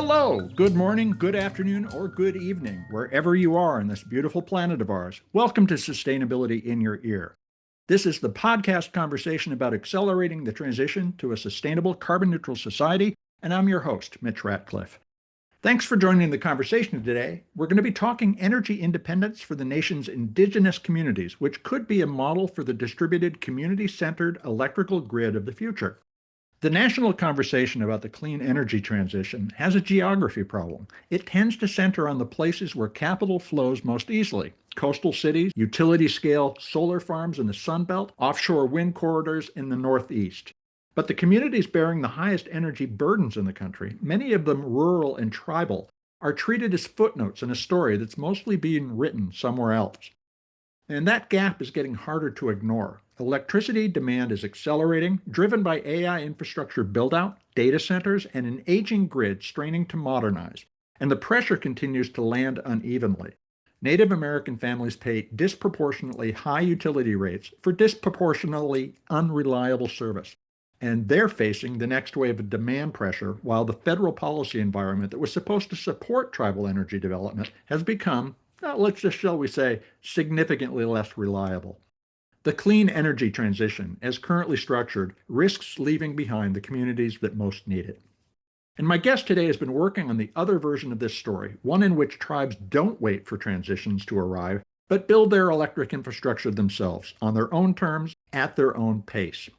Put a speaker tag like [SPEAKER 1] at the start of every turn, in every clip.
[SPEAKER 1] Hello, good morning, good afternoon, or good evening, wherever you are on this beautiful planet of ours. Welcome to Sustainability in Your Ear. This is the podcast conversation about accelerating the transition to a sustainable carbon neutral society, and I'm your host, Mitch Ratcliffe. Thanks for joining the conversation today. We're going to be talking energy independence for the nation's indigenous communities, which could be a model for the distributed community-centered electrical grid of the future. The national conversation about the clean energy transition has a geography problem. It tends to center on the places where capital flows most easily: coastal cities, utility-scale solar farms in the Sun Belt, offshore wind corridors in the Northeast. But the communities bearing the highest energy burdens in the country, many of them rural and tribal, are treated as footnotes in a story that's mostly being written somewhere else. And that gap is getting harder to ignore. Electricity demand is accelerating, driven by AI infrastructure build-out, data centers, and an aging grid straining to modernize. And the pressure continues to land unevenly. Native American families pay disproportionately high utility rates for disproportionately unreliable service. And they're facing the next wave of demand pressure, while the federal policy environment that was supposed to support tribal energy development has become, let's just, shall we say, significantly less reliable. The clean energy transition, as currently structured, risks leaving behind the communities that most need it. And my guest today has been working on the other version of this story, one in which tribes don't wait for transitions to arrive, but build their electric infrastructure themselves, on their own terms, at their own pace.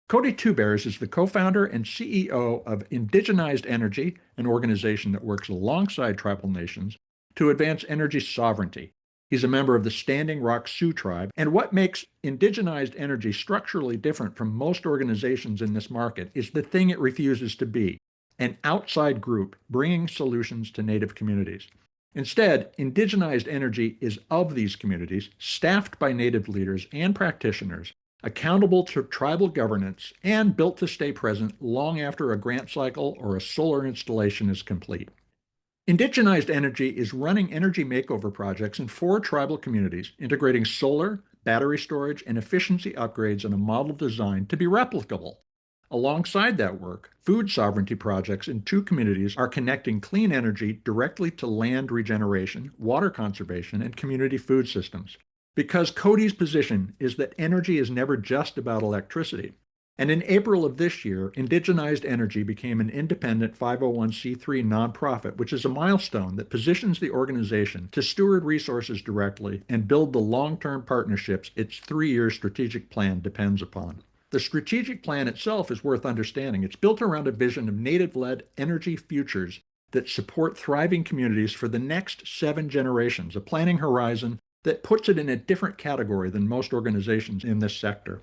[SPEAKER 1] Cody is the co-founder and CEO of Indigenized Energy, an organization that works alongside tribal nations to advance energy sovereignty. He's a member of the Standing Rock Sioux tribe, and what makes indigenized energy structurally different from most organizations in this market is the thing it refuses to be: an outside group bringing solutions to Native communities. Instead, indigenized energy is of these communities, staffed by Native leaders and practitioners, accountable to tribal governance, and built to stay present long after a grant cycle or a solar installation is complete. Indigenized Energy is running energy makeover projects in 4 tribal communities, integrating solar, battery storage, and efficiency upgrades in a model designed to be replicable. Alongside that work, food sovereignty projects in 2 communities are connecting clean energy directly to land regeneration, water conservation, and community food systems. Because Cody's position is that energy is never just about electricity. And in April of this year, Indigenized Energy became an independent 501c3 nonprofit, which is a milestone that positions the organization to steward resources directly and build the long-term partnerships its 3-year strategic plan depends upon. The strategic plan itself is worth understanding. It's built around a vision of Native-led energy futures that support thriving communities for the next 7 generations, a planning horizon that puts it in a different category than most organizations in this sector.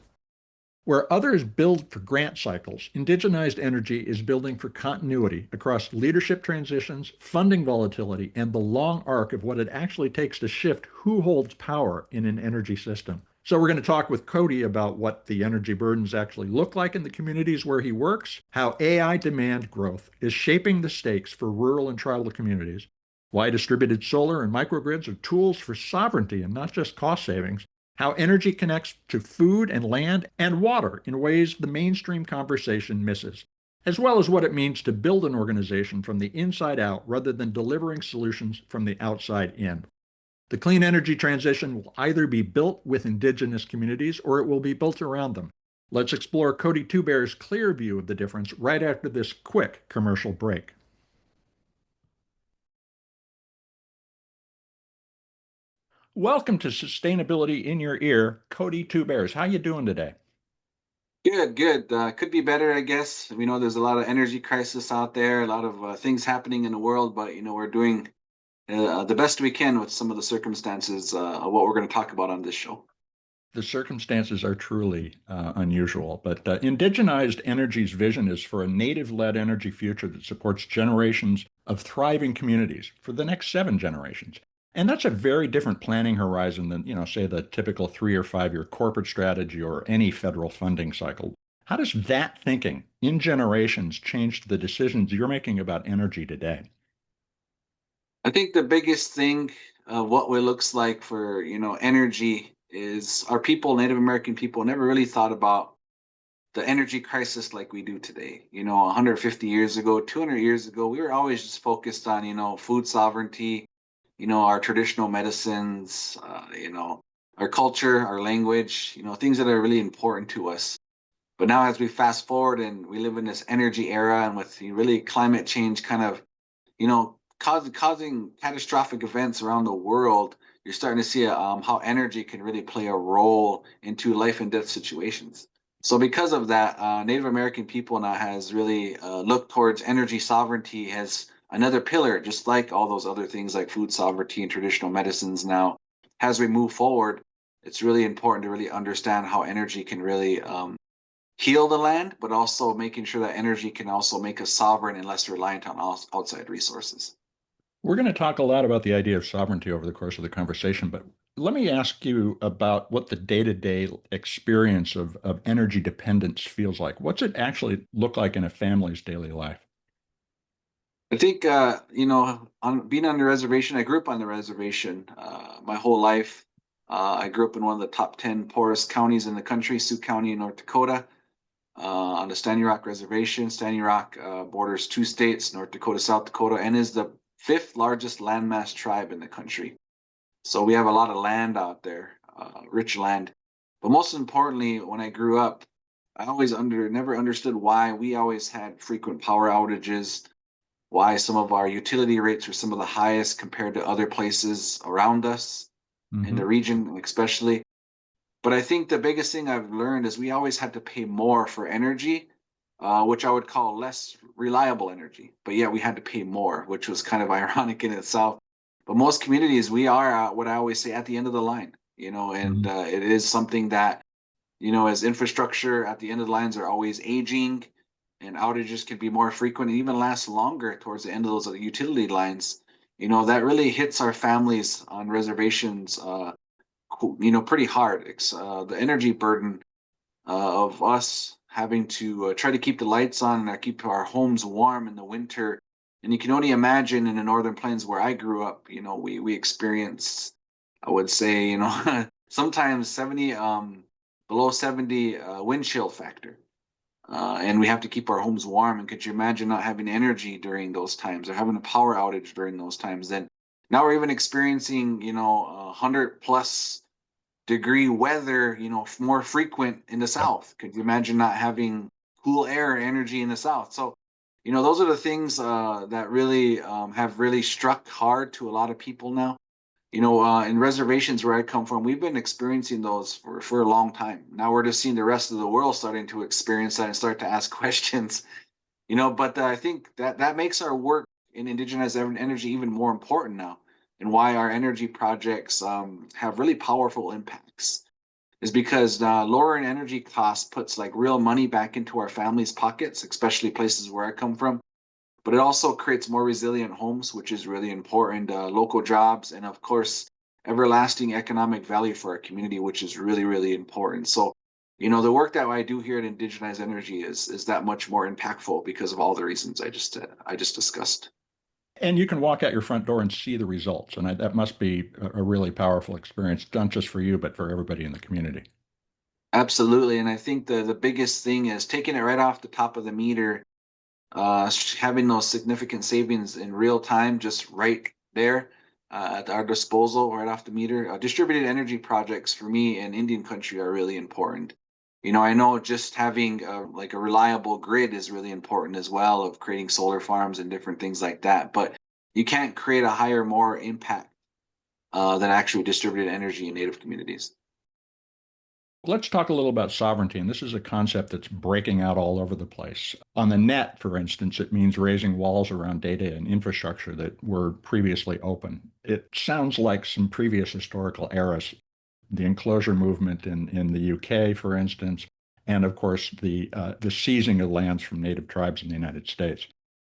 [SPEAKER 1] Where others build for grant cycles, Indigenized Energy is building for continuity across leadership transitions, funding volatility, and the long arc of what it actually takes to shift who holds power in an energy system. So we're going to talk with Cody about what the energy burdens actually look like in the communities where he works, how AI demand growth is shaping the stakes for rural and tribal communities, why distributed solar and microgrids are tools for sovereignty and not just cost savings, how energy connects to food and land and water in ways the mainstream conversation misses, as well as what it means to build an organization from the inside out rather than delivering solutions from the outside in. The clean energy transition will either be built with indigenous communities or it will be built around them. Let's explore Cody Tuber's clear view of the difference right after this quick commercial break. Welcome to Sustainability in Your Ear, Cody Tuber. How you doing today?
[SPEAKER 2] Good, good. Could be better, I guess. We know there's a lot of energy crisis out there, a lot of things happening in the world, but we're doing the best we can with some of the circumstances of what we're going to talk about on this show.
[SPEAKER 1] The circumstances are truly unusual, but Indigenized Energy's vision is for a native-led energy future that supports generations of thriving communities for the next 7 generations. And that's a very different planning horizon than, say the typical 3 or 5-year corporate strategy or any federal funding cycle. How does that thinking in generations change the decisions you're making about energy today?
[SPEAKER 2] I think the biggest thing, what it looks like for energy, is our people, Native American people, never really thought about the energy crisis like we do today. 150 years ago, 200 years ago, we were always just focused on, food sovereignty, our traditional medicines, our culture, our language, things that are really important to us. But now, as we fast forward and we live in this energy era, and with really climate change kind of, causing catastrophic events around the world, you're starting to see how energy can really play a role into life and death situations. So, because of that, Native American people now has really looked towards energy sovereignty as another pillar, just like all those other things like food sovereignty and traditional medicines. Now, as we move forward, it's really important to really understand how energy can really heal the land, but also making sure that energy can also make us sovereign and less reliant on outside resources.
[SPEAKER 1] We're going to talk a lot about the idea of sovereignty over the course of the conversation, but let me ask you about what the day-to-day experience of energy dependence feels like. What's it actually look like in a family's daily life?
[SPEAKER 2] I think, on being on the reservation, I grew up on the reservation my whole life. I grew up in one of the top 10 poorest counties in the country, Sioux County in North Dakota, on the Standing Rock Reservation. Standing Rock borders two states, North Dakota, South Dakota, and is the fifth largest landmass tribe in the country. So we have a lot of land out there, rich land. But most importantly, when I grew up, I always never understood why we always had frequent power outages, why some of our utility rates were some of the highest compared to other places around us in
[SPEAKER 1] Mm-hmm.
[SPEAKER 2] the region, especially. But I think the biggest thing I've learned is we always had to pay more for energy, which I would call less reliable energy. But yeah, we had to pay more, which was kind of ironic in itself. But most communities, we are what I always say at the end of the line, and
[SPEAKER 1] Mm-hmm.
[SPEAKER 2] it is something that, as infrastructure at the end of the lines are always aging and outages can be more frequent and even last longer towards the end of those utility lines, that really hits our families on reservations, pretty hard. It's the energy burden of us having to try to keep the lights on and keep our homes warm in the winter. And you can only imagine in the northern plains where I grew up, we experienced, I would say, sometimes 70, below 70 wind chill factor. And we have to keep our homes warm. And could you imagine not having energy during those times or having a power outage during those times? Then now we're even experiencing, 100+ degree weather, more frequent in the
[SPEAKER 1] Yep.
[SPEAKER 2] South. Could you imagine not having cool air energy in the South? So, those are the things that really have really struck hard to a lot of people now. In reservations where I come from, we've been experiencing those for a long time. Now we're just seeing the rest of the world starting to experience that and start to ask questions. But I think that makes our work in indigenized energy even more important now, and why our energy projects have really powerful impacts is because lowering energy costs puts like real money back into our families' pockets, especially places where I come from. But it also creates more resilient homes, which is really important, local jobs, and of course, everlasting economic value for our community, which is really, really important. So, the work that I do here at Indigenized Energy is that much more impactful because of all the reasons I just discussed.
[SPEAKER 1] And you can walk out your front door and see the results. And that must be a really powerful experience, not just for you, but for everybody in the community.
[SPEAKER 2] Absolutely, and I think the biggest thing is taking it right off the top of the meter, having those significant savings in real time, just right there at our disposal, right off the meter. Distributed energy projects for me in Indian country are really important. I know just having like a reliable grid is really important as well, of creating solar farms and different things like that. But you can't create a higher, more impact than actually distributed energy in native communities.
[SPEAKER 1] Let's talk a little about sovereignty. And this is a concept that's breaking out all over the place. On the net, for instance, it means raising walls around data and infrastructure that were previously open. It sounds like some previous historical eras, the enclosure movement in the UK, for instance, and of course the seizing of lands from native tribes in the United States.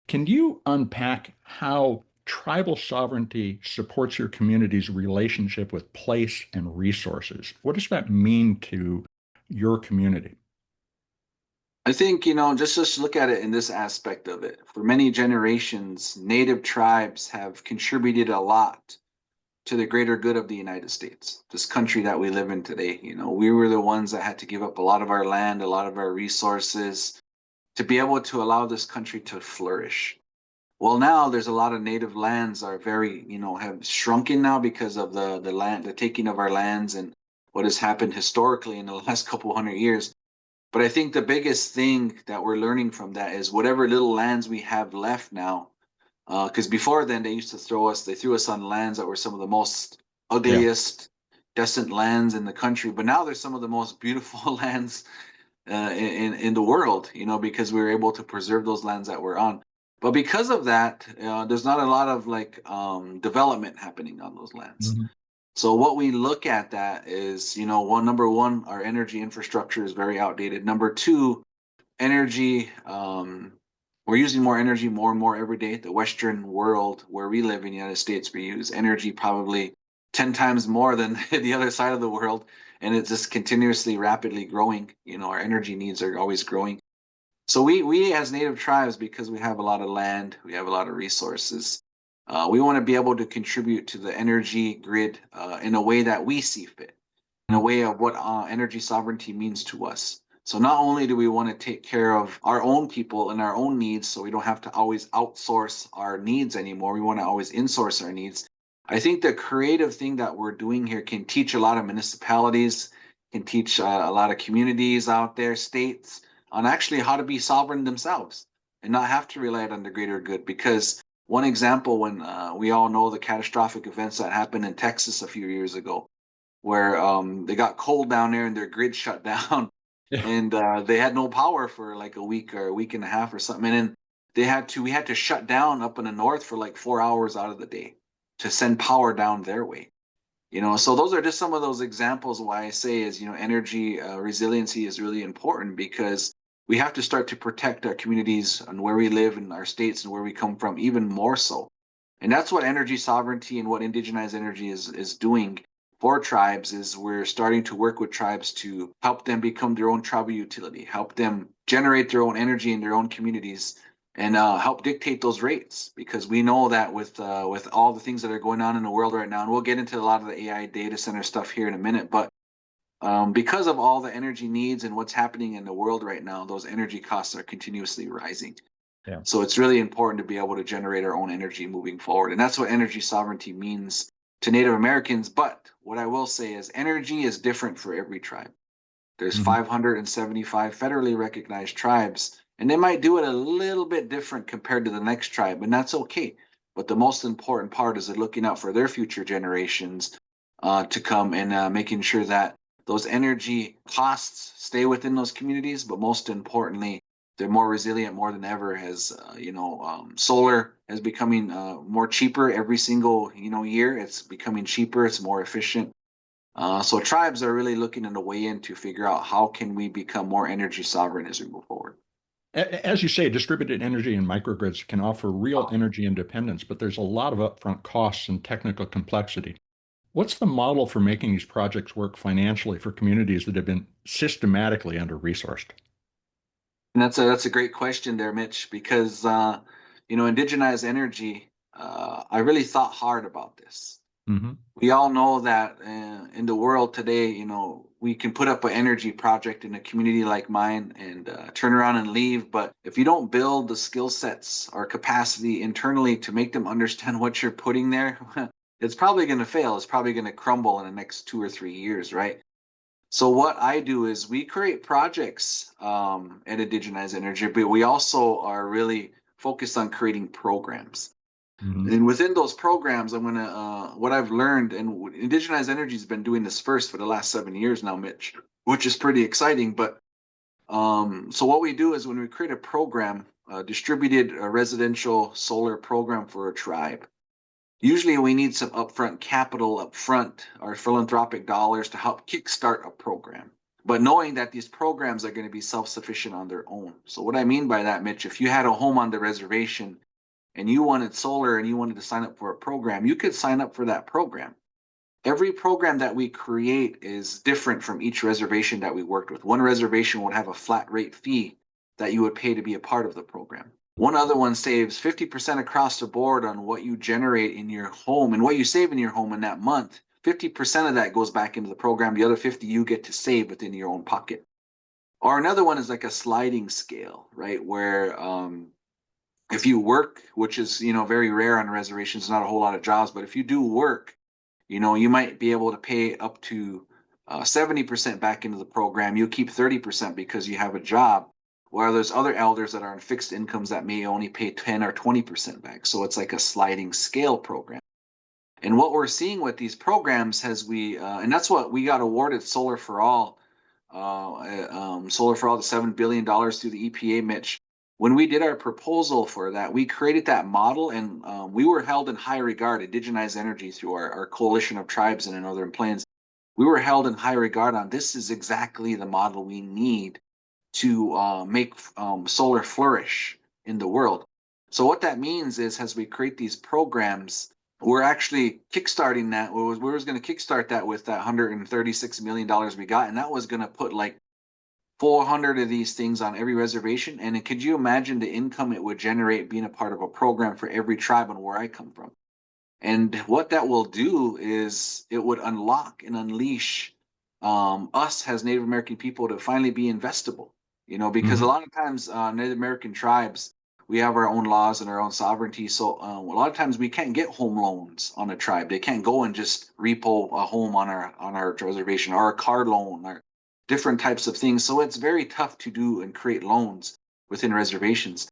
[SPEAKER 1] Can you unpack how tribal sovereignty supports your community's relationship with place and resources? What does that mean to your community?
[SPEAKER 2] I think, just look at it in this aspect of it. For many generations, native tribes have contributed a lot to the greater good of the United States, this country that we live in today. We were the ones that had to give up a lot of our land, a lot of our resources to be able to allow this country to flourish. Well, now there's a lot of native lands are very, have shrunken now because of the taking of our lands and what has happened historically in the last couple hundred years. But I think the biggest thing that we're learning from that is whatever little lands we have left now, because before then they threw us on lands that were some of the most
[SPEAKER 1] Yeah.
[SPEAKER 2] ugliest, decent lands in the country. But now there's some of the most beautiful lands in the world, because we were able to preserve those lands that we're on. But because of that, there's not a lot of development happening on those lands.
[SPEAKER 1] Mm-hmm.
[SPEAKER 2] So what we look at that is, number one, our energy infrastructure is very outdated. Number two, energy, we're using more energy more and more every day. The Western world where we live in the United States, we use energy probably 10 times more than the other side of the world. And it's just continuously rapidly growing. Our energy needs are always growing. So we as native tribes, because we have a lot of land, we have a lot of resources, we want to be able to contribute to the energy grid in a way that we see fit, in a way of what energy sovereignty means to us. So not only do we want to take care of our own people and our own needs, so we don't have to always outsource our needs anymore, we want to always insource our needs. I think the creative thing that we're doing here can teach a lot of municipalities, can teach a lot of communities out there, states, on actually how to be sovereign themselves and not have to rely on the greater good. Because one example, when we all know the catastrophic events that happened in Texas a few years ago, where they got cold down there and their grid shut down,
[SPEAKER 1] Yeah.
[SPEAKER 2] and they had no power for like a week or a week and a half or something, and then we had to shut down up in the north for like 4 hours out of the day to send power down their way. So those are just some of those examples why I say is, energy resiliency is really important, because we have to start to protect our communities and where we live in our states and where we come from even more so. And that's what energy sovereignty and what indigenized energy is doing for tribes. Is we're starting to work with tribes to help them become their own tribal utility, help them generate their own energy in their own communities, and help dictate those rates. Because we know that with all the things that are going on in the world right now, and we'll get into a lot of the AI data center stuff here in a minute, but because of all the energy needs and what's happening in the world right now, those energy costs are continuously rising.
[SPEAKER 1] Yeah.
[SPEAKER 2] So it's really important to be able to generate our own energy moving forward. And that's what energy sovereignty means to Native Americans. But what I will say is energy is different for every tribe. There's
[SPEAKER 1] Mm-hmm.
[SPEAKER 2] 575 federally recognized tribes, and they might do it a little bit different compared to the next tribe, and that's okay. But the most important part is looking out for their future generations to come, and making sure that those energy costs stay within those communities. But most importantly, they're more resilient more than ever, as solar is becoming more cheaper every single year. It's becoming cheaper, it's more efficient. So tribes are really looking in a way in to figure out how can we become more energy sovereign as we move forward.
[SPEAKER 1] As you say, distributed energy and microgrids can offer real energy independence, but there's a lot of upfront costs and technical complexity. What's the model for making these projects work financially for communities that have been systematically under-resourced?
[SPEAKER 2] And that's a great question there, Mitch, because indigenized energy. I really thought hard about this.
[SPEAKER 1] Mm-hmm.
[SPEAKER 2] We all know that in the world today, we can put up an energy project in a community like mine and turn around and leave. But if you don't build the skill sets or capacity internally to make them understand what you're putting there, it's probably going to fail. It's probably going to crumble in the next 2 or 3 years, right? So what I do is we create projects at Indigenized Energy, but we also are really focused on creating programs.
[SPEAKER 1] Mm-hmm.
[SPEAKER 2] And within those programs, I'm gonna what I've learned, and Indigenized Energy has been doing this first for the last 7 years now, Mitch, which is pretty exciting. But so what we do is when we create a program, a distributed residential solar program for a tribe, usually we need some upfront capital upfront or philanthropic dollars to help kickstart a program. But knowing that these programs are going to be self-sufficient on their own. So what I mean by that, Mitch, if you had a home on the reservation and you wanted solar and you wanted to sign up for a program, you could sign up for that program. Every program that we create is different from each reservation that we worked with. One reservation would have a flat rate fee that you would pay to be a part of the program. One other one saves 50% across the board on what you generate in your home and what you save in your home in that month. 50% of that goes back into the program. The other 50 you get to save within your own pocket. Or another one is like a sliding scale, right? Where if you work, which is, very rare on reservations, not a whole lot of jobs, but if you do work, you might be able to pay up to 70% back into the program. You keep 30% because you have a job, while there's other elders that are on fixed incomes that may only pay 10 or 20% back. So it's like a sliding scale program. And what we're seeing with these programs and that's what we got awarded Solar for All, Solar for All, the $7 billion through the EPA, Mitch. When we did our proposal for that, we created that model, and we were held in high regard, Indigenized Energy, through our coalition of tribes in the Northern Plains. We were held in high regard on this is exactly the model we need to make solar flourish in the world. So what that means is, as we create these programs, we're actually kickstarting that. We was going to kickstart that with that $136 million we got, and that was going to put like 400 of these things on every reservation. And could you imagine the income it would generate being a part of a program for every tribe and where I come from? And what that will do is it would unlock and unleash us as Native American people to finally be investable, because a
[SPEAKER 1] Mhm.
[SPEAKER 2] lot of times Native American tribes, we have our own laws and our own sovereignty. So a lot of times we can't get home loans on a tribe. They can't go and just repo a home on our reservation, or a car loan, or different types of things. So it's very tough to do and create loans within reservations.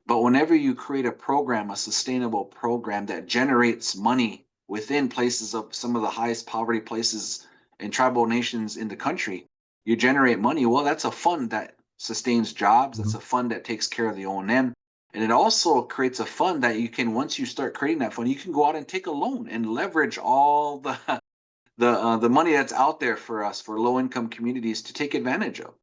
[SPEAKER 2] But whenever you create a program, a sustainable program that generates money within places of some of the highest poverty places and tribal nations in the country, you generate money. Well, that's a fund that sustains jobs. That's
[SPEAKER 1] Mhm.
[SPEAKER 2] a fund that takes care of the O&M. And it also creates a fund that you can, once you start creating that fund, you can go out and take a loan and leverage all the money that's out there for us, for low income communities, to take advantage of.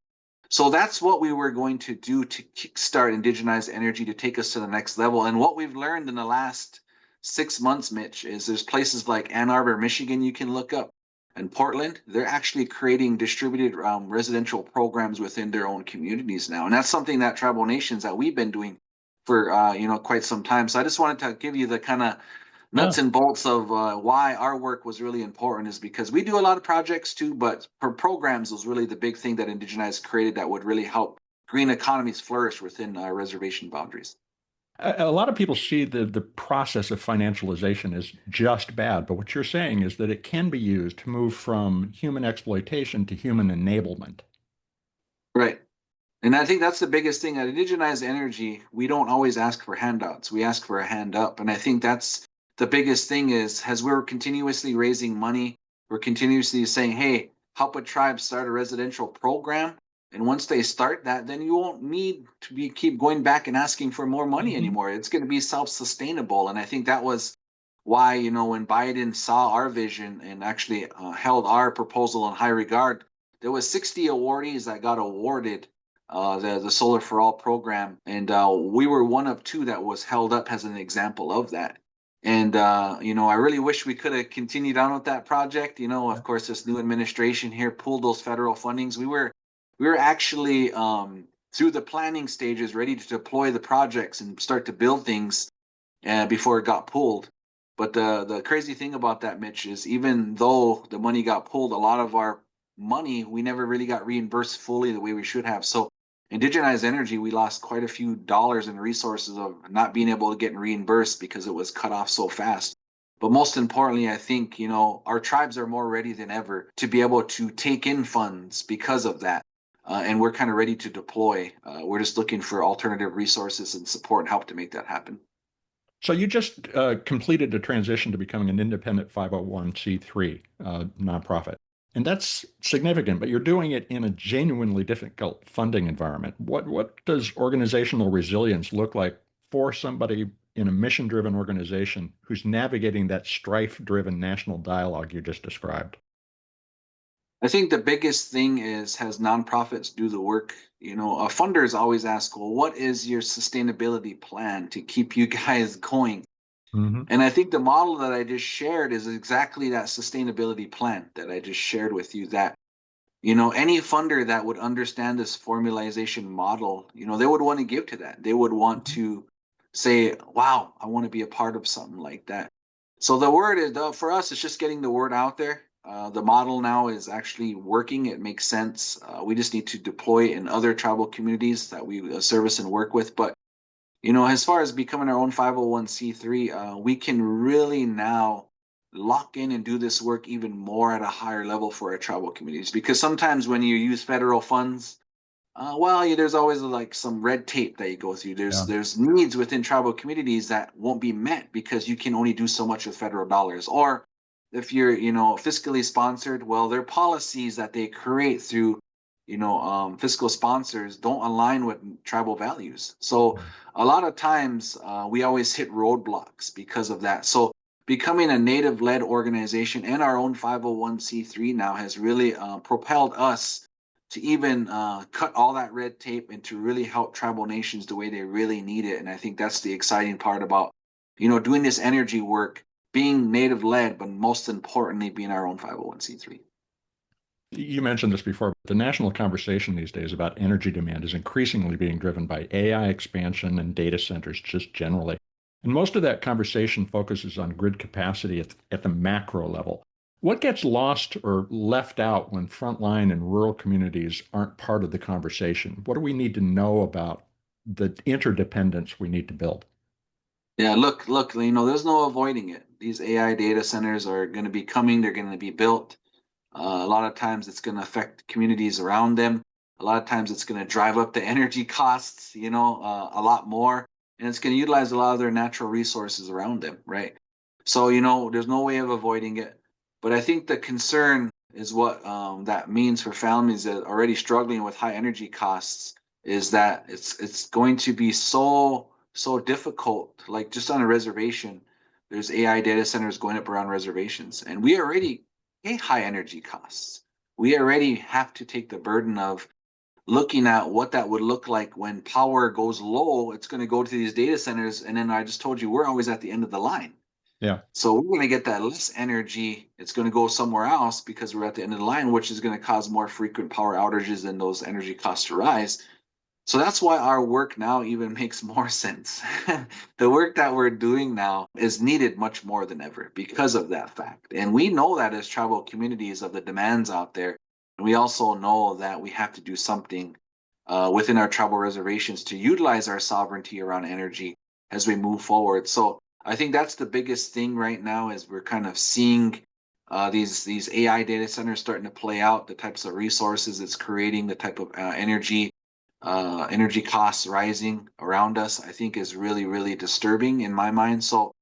[SPEAKER 2] So that's what we were going to do to kickstart Indigenized Energy to take us to the next level. And what we've learned in the last 6 months, Mitch, is there's places like Ann Arbor, Michigan, you can look up, and Portland. They're actually creating distributed residential programs within their own communities now, and that's something that tribal nations that we've been doing for quite some time. So I just wanted to give you the kind of
[SPEAKER 1] Yeah.
[SPEAKER 2] nuts and bolts of why our work was really important, is because we do a lot of projects too, but for programs was really the big thing that Indigenized created that would really help green economies flourish within reservation boundaries.
[SPEAKER 1] A lot of people see the process of financialization as just bad, but what you're saying is that it can be used to move from human exploitation to human enablement.
[SPEAKER 2] Right. And I think that's the biggest thing at Indigenized Energy. We don't always ask for handouts. We ask for a hand up. And I think that's the biggest thing, is as we're continuously raising money, we're continuously saying, hey, help a tribe start a residential program. And once they start that, then you won't need to keep going back and asking for more money
[SPEAKER 1] Mhm.
[SPEAKER 2] anymore. It's going to be self-sustainable. And I think that was why, when Biden saw our vision and actually held our proposal in high regard, there was 60 awardees that got awarded the Solar for All program, and we were one of two that was held up as an example of that. And I really wish we could have continued on with that project. Of course, this new administration here pulled those federal fundings. We were actually through the planning stages, ready to deploy the projects and start to build things before it got pulled. But the crazy thing about that, Mitch, is even though the money got pulled, a lot of our money we never really got reimbursed fully the way we should have. So Indigenized Energy, we lost quite a few dollars in resources of not being able to get reimbursed because it was cut off so fast. But most importantly, I think, our tribes are more ready than ever to be able to take in funds because of that. And we're kind of ready to deploy. We're just looking for alternative resources and support and help to make that happen.
[SPEAKER 1] So you just completed a transition to becoming an independent 501c3 nonprofit. And that's significant, but you're doing it in a genuinely difficult funding environment. What does organizational resilience look like for somebody in a mission-driven organization who's navigating that strife-driven national dialogue you just described?
[SPEAKER 2] I think the biggest thing is, has nonprofits do the work. Funders always ask, well, what is your sustainability plan to keep you guys going?
[SPEAKER 1] Hmm.
[SPEAKER 2] And I think the model that I just shared is exactly that sustainability plan that I just shared with you. That any funder that would understand this formalization model, they would want to give to that. They would want to say, wow, I want to be a part of something like that. So the word is, for us, it's just getting the word out there. The model now is actually working. It makes sense. We just need to deploy in other tribal communities that we service and work with. But, as far as becoming our own 501c3, we can really now lock in and do this work even more at a higher level for our tribal communities. Because sometimes when you use federal funds, there's always like some red tape that you go through. There's
[SPEAKER 1] Yeah.
[SPEAKER 2] there's needs within tribal communities that won't be met because you can only do so much with federal dollars. Or if you're, fiscally sponsored, well, their policies that they create through, fiscal sponsors don't align with tribal values. So a lot of times we always hit roadblocks because of that. So becoming a native-led organization and our own 501c3 now has really propelled us to even cut all that red tape and to really help tribal nations the way they really need it. And I think that's the exciting part about, doing this energy work, being native led, but most importantly, being our own 501c3.
[SPEAKER 1] You mentioned this before, but the national conversation these days about energy demand is increasingly being driven by AI expansion and data centers just generally. And most of that conversation focuses on grid capacity at the macro level. What gets lost or left out when frontline and rural communities aren't part of the conversation? What do we need to know about the interdependence we need to build?
[SPEAKER 2] Yeah, look, there's no avoiding it. These AI data centers are going to be coming, they're going to be built. A lot of times it's going to affect communities around them. A lot of times it's going to drive up the energy costs, a lot more. And it's going to utilize a lot of their natural resources around them, right? So, there's no way of avoiding it. But I think the concern is what that means for families that are already struggling with high energy costs is that it's going to be so difficult. Like just on a reservation, there's AI data centers going up around reservations, and we already pay high energy costs. We already have to take the burden of looking at what that would look like when power goes low. It's going to go to these data centers, and then I just told you we're always at the end of the line.
[SPEAKER 1] Yeah.
[SPEAKER 2] So we're going to get that less energy. It's going to go somewhere else because we're at the end of the line, which is going to cause more frequent power outages and those energy costs to rise. So that's why our work now even makes more sense. The work that we're doing now is needed much more than ever because of that fact. And we know that as tribal communities of the demands out there. And we also know that we have to do something within our tribal reservations to utilize our sovereignty around energy as we move forward. So I think that's the biggest thing right now is we're kind of seeing these AI data centers starting to play out, the types of resources it's creating, the type of energy costs rising around us, I think is really, really disturbing in my mind. So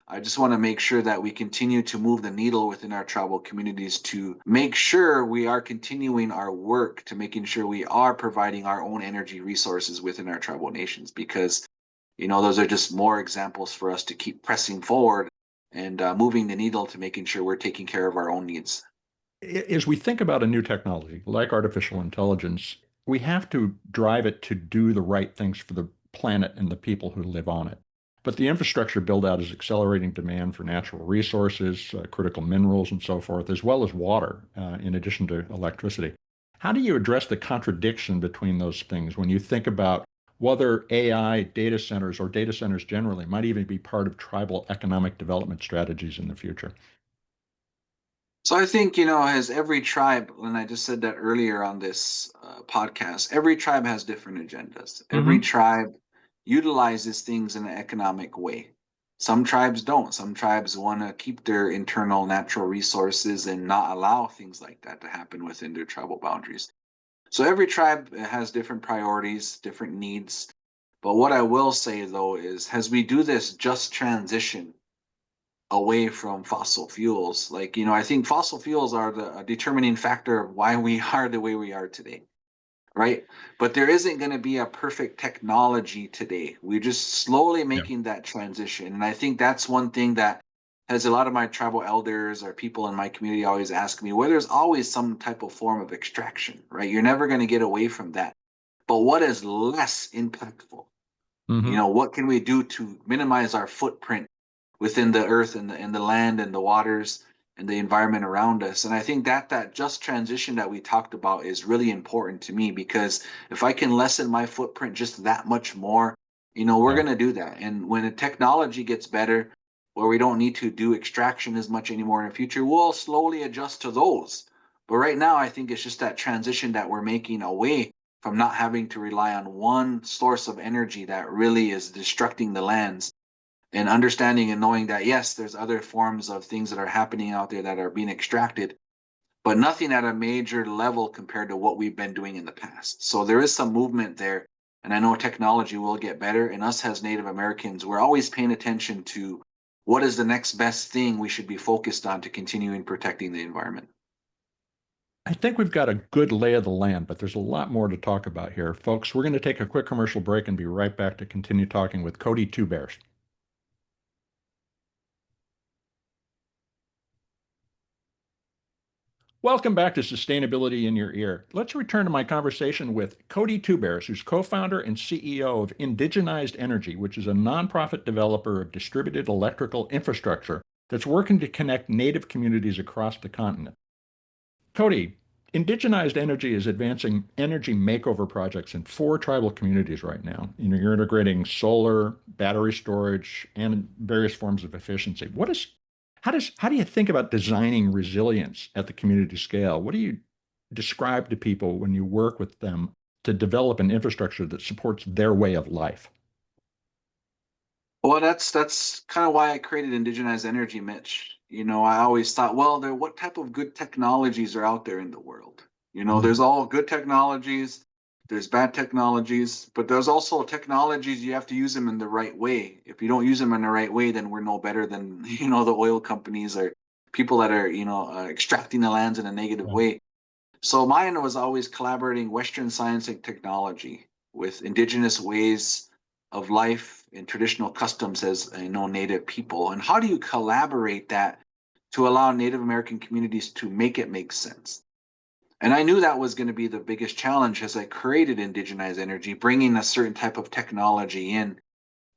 [SPEAKER 2] I just want to make sure that we continue to move the needle within our tribal communities to make sure we are continuing our work to making sure we are providing our own energy resources within our tribal nations, because, those are just more examples for us to keep pressing forward and moving the needle to making sure we're taking care of our own needs.
[SPEAKER 1] As we think about a new technology like artificial intelligence, we have to drive it to do the right things for the planet and the people who live on it. But the infrastructure build out is accelerating demand for natural resources, critical minerals, and so forth, as well as water, in addition to electricity. How do you address the contradiction between those things when you think about whether AI data centers or data centers generally might even be part of tribal economic development strategies in the future?
[SPEAKER 2] So I think, as every tribe, and I just said that earlier on this podcast, every tribe has different agendas. Every
[SPEAKER 1] Hmm.
[SPEAKER 2] tribe utilizes things in an economic way. Some tribes don't. Some tribes want to keep their internal natural resources and not allow things like that to happen within their tribal boundaries. So every tribe has different priorities, different needs. But what I will say though is, as we do this just transition away from fossil fuels. Like, I think fossil fuels are the determining factor of why we are the way we are today, right? But there isn't going to be a perfect technology today. We're just slowly
[SPEAKER 1] Yeah.
[SPEAKER 2] making that transition. And I think that's one thing that has a lot of my tribal elders or people in my community always ask me, where there's always some type of form of extraction, right? You're never going to get away from that. But what is less impactful?
[SPEAKER 1] Hmm.
[SPEAKER 2] What can we do to minimize our footprint within the earth and the land and the waters and the environment around us. And I think that that just transition that we talked about is really important to me, because if I can lessen my footprint just that much more, we're
[SPEAKER 1] Yeah.
[SPEAKER 2] going to do that. And when the technology gets better, where we don't need to do extraction as much anymore in the future, we'll slowly adjust to those. But right now, I think it's just that transition that we're making away from not having to rely on one source of energy that really is destructing the lands, and understanding and knowing that, yes, there's other forms of things that are happening out there that are being extracted, but nothing at a major level compared to what we've been doing in the past. So there is some movement there. And I know technology will get better. And us as Native Americans, we're always paying attention to what is the next best thing we should be focused on to continuing protecting the environment.
[SPEAKER 1] I think we've got a good lay of the land, but there's a lot more to talk about here. Folks, we're going to take a quick commercial break and be right back to continue talking with Cody Two Bears. Welcome back to Sustainability in Your Ear. Let's return to my conversation with Cody Two Bears, who's co-founder and CEO of Indigenized Energy, which is a nonprofit developer of distributed electrical infrastructure that's working to connect Native communities across the continent. Cody, Indigenized Energy is advancing energy makeover projects in 4 tribal communities right now. You're integrating solar, battery storage, and various forms of efficiency. How do you think about designing resilience at the community scale? What do you describe to people when you work with them to develop an infrastructure that supports their way of life?
[SPEAKER 2] Well, that's kind of why I created Indigenized Energy, Mitch. I always thought, well, what type of good technologies are out there in the world? There's all good technologies, there's bad technologies, but there's also technologies you have to use them in the right way. If you don't use them in the right way, then we're no better than, the oil companies or people that are, extracting the lands in a negative
[SPEAKER 1] Yeah.
[SPEAKER 2] way. So mine was always collaborating Western science and technology with indigenous ways of life and traditional customs as Native people. And how do you collaborate that to allow Native American communities to make it make sense? And I knew that was going to be the biggest challenge as I created Indigenized Energy, bringing a certain type of technology in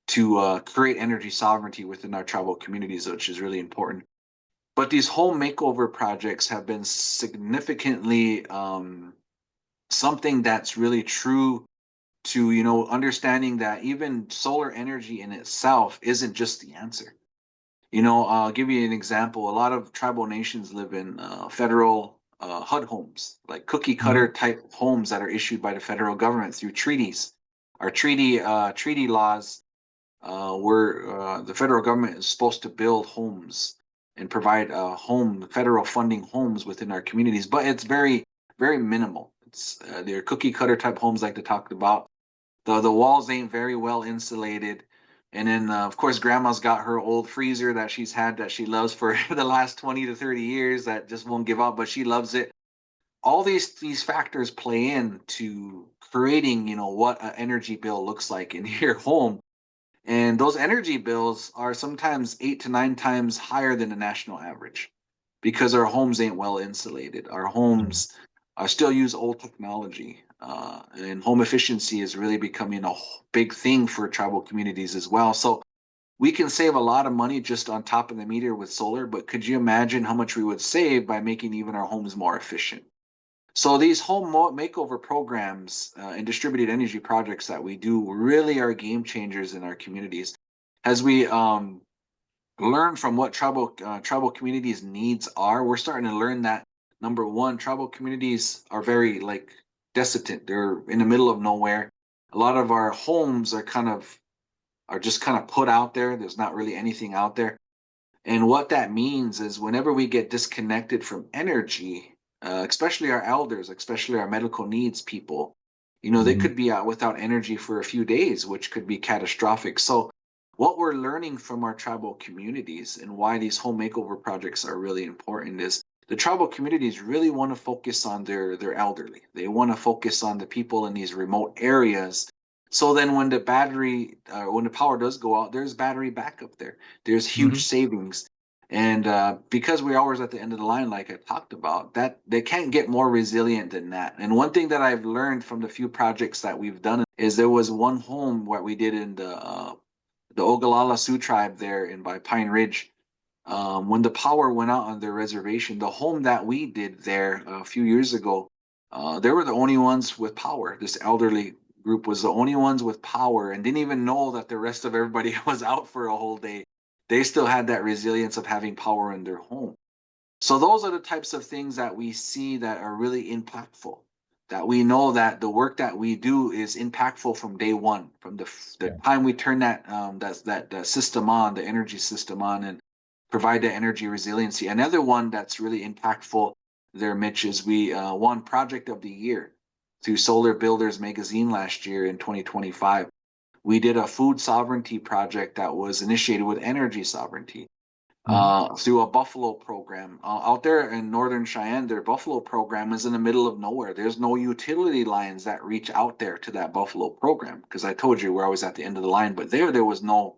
[SPEAKER 2] to create energy sovereignty within our tribal communities, which is really important. But these home makeover projects have been significantly something that's really true to, understanding that even solar energy in itself isn't just the answer. I'll give you an example. A lot of tribal nations live in federal HUD homes, like cookie
[SPEAKER 1] Mhm.
[SPEAKER 2] cutter type homes that are issued by the federal government through treaties. Our treaty laws, where the federal government is supposed to build homes and provide federal funding homes within our communities, but it's very, very minimal. They're cookie cutter type homes like they talked about. The walls ain't very well insulated. And then, of course, grandma's got her old freezer that she's had that she loves for the last 20 to 30 years that just won't give up, but she loves it. All these factors play into creating, what an energy bill looks like in your home. And those energy bills are sometimes 8 to 9 times higher than the national average because our homes ain't well insulated. Our
[SPEAKER 1] Yeah.
[SPEAKER 2] homes still use old technology. And home efficiency is really becoming a big thing for tribal communities as well. So we can save a lot of money just on top of the meter with solar, but could you imagine how much we would save by making even our homes more efficient? So these home makeover programs and distributed energy projects that we do really are game changers in our communities. As we learn from what tribal communities needs are, we're starting to learn that number one, tribal communities are very like destitute. They're in the middle of nowhere. A lot of our homes are just kind of put out there. There's not really anything out there. And what that means is whenever we get disconnected from energy, especially our elders, especially our medical needs people, they
[SPEAKER 1] Mhm.
[SPEAKER 2] could be out without energy for a few days, which could be catastrophic. So, what we're learning from our tribal communities and why these home makeover projects are really important is the tribal communities really want to focus on their elderly. They want to focus on the people in these remote areas. So then when the power does go out, there's battery backup there. There's huge
[SPEAKER 1] Mhm.
[SPEAKER 2] savings. And because we're always at the end of the line, like I talked about, that they can't get more resilient than that. And one thing that I've learned from the few projects that we've done is there was one home what we did in the Ogallala Sioux tribe there in by Pine Ridge. when the power went out on their reservation, the home that we did there a few years ago, they were the only ones with power. This elderly group was the only ones with power and didn't even know that the rest of everybody was out for a whole day. They still had that resilience of having power in their home. So those are the types of things that we see that are really impactful. That we know that the work that we do is impactful from day one, from the
[SPEAKER 1] Yeah.
[SPEAKER 2] time we turn that system on, the energy system on, and provide the energy resiliency. Another one that's really impactful there, Mitch, is we won Project of the Year through Solar Builders Magazine last year in 2025. We did a food sovereignty project that was initiated with energy sovereignty
[SPEAKER 1] Mhm.
[SPEAKER 2] through a buffalo program. Out there in northern Cheyenne, their buffalo program is in the middle of nowhere. There's no utility lines that reach out there to that buffalo program because I told you we're always at the end of the line, but there was no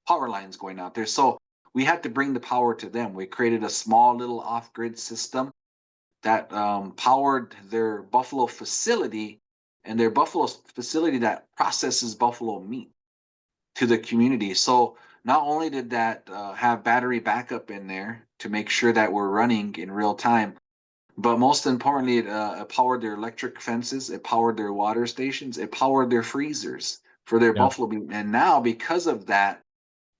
[SPEAKER 2] power lines going out there. So we had to bring the power to them. We created a small little off-grid system that powered their buffalo facility and their buffalo facility that processes buffalo meat to the community. So not only did that have battery backup in there to make sure that we're running in real time, but most importantly, it powered their electric fences, it powered their water stations, it powered their freezers for their
[SPEAKER 1] Yeah.
[SPEAKER 2] buffalo meat. And now, because of that,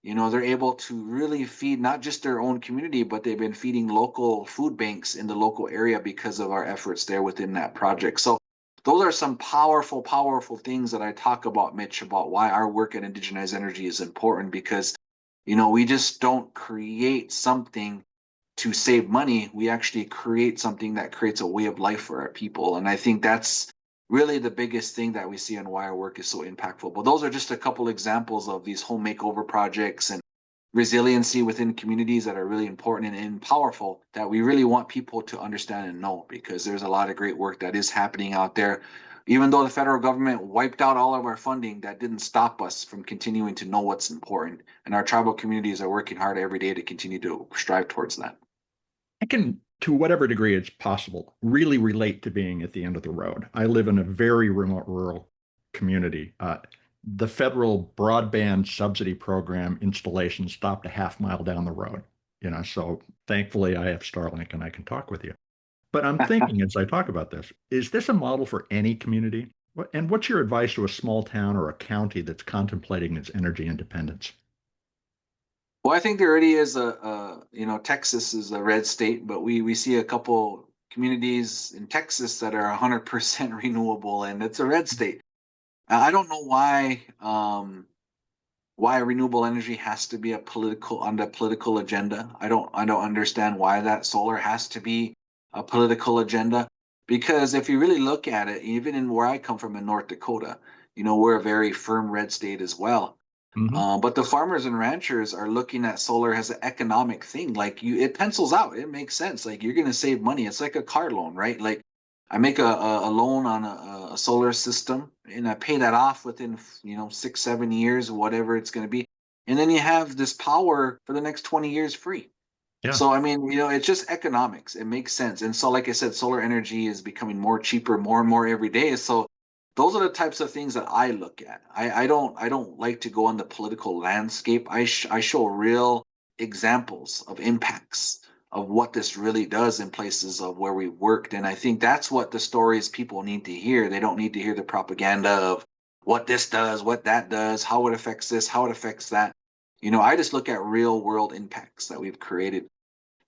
[SPEAKER 2] they're able to really feed not just their own community, but they've been feeding local food banks in the local area because of our efforts there within that project. So those are some powerful, powerful things that I talk about, Mitch, about why our work at Indigenized Energy is important because, we just don't create something to save money. We actually create something that creates a way of life for our people. And I think that's really the biggest thing that we see and why our work is so impactful. But those are just a couple examples of these home makeover projects and resiliency within communities that are really important and powerful that we really want people to understand and know because there's a lot of great work that is happening out there. Even though the federal government wiped out all of our funding, that didn't stop us from continuing to know what's important. And our tribal communities are working hard every day to continue to strive towards that.
[SPEAKER 1] I can, to whatever degree it's possible, really relate to being at the end of the road. I live in a very remote rural community. The federal broadband subsidy program installation stopped a half mile down the road. So thankfully I have Starlink and I can talk with you. But I'm thinking as I talk about this, is this a model for any community? And what's your advice to a small town or a county that's contemplating its energy independence?
[SPEAKER 2] Well, I think there already is Texas is a red state, but we see a couple communities in Texas that are 100% renewable, and it's a red state. I don't know why renewable energy has to be on the political agenda. I don't understand why that solar has to be a political agenda. Because if you really look at it, even in where I come from in North Dakota, we're a very firm red state as well.
[SPEAKER 1] Hmm.
[SPEAKER 2] But the farmers and ranchers are looking at solar as an economic thing. Like it pencils out. It makes sense. Like you're going to save money. It's like a car loan, right? Like I make a loan on a solar system and I pay that off within 6, 7 years, whatever it's going to be, and then you have this power for the next 20 years free.
[SPEAKER 1] Yeah.
[SPEAKER 2] So I mean, it's just economics. It makes sense. And so, like I said, solar energy is becoming more cheaper, more and more every day. So those are the types of things that I look at. I don't like to go on the political landscape. I show real examples of impacts of what this really does in places of where we worked. And I think that's what the stories people need to hear. They don't need to hear the propaganda of what this does, what that does, how it affects this, how it affects that. I just look at real world impacts that we've created.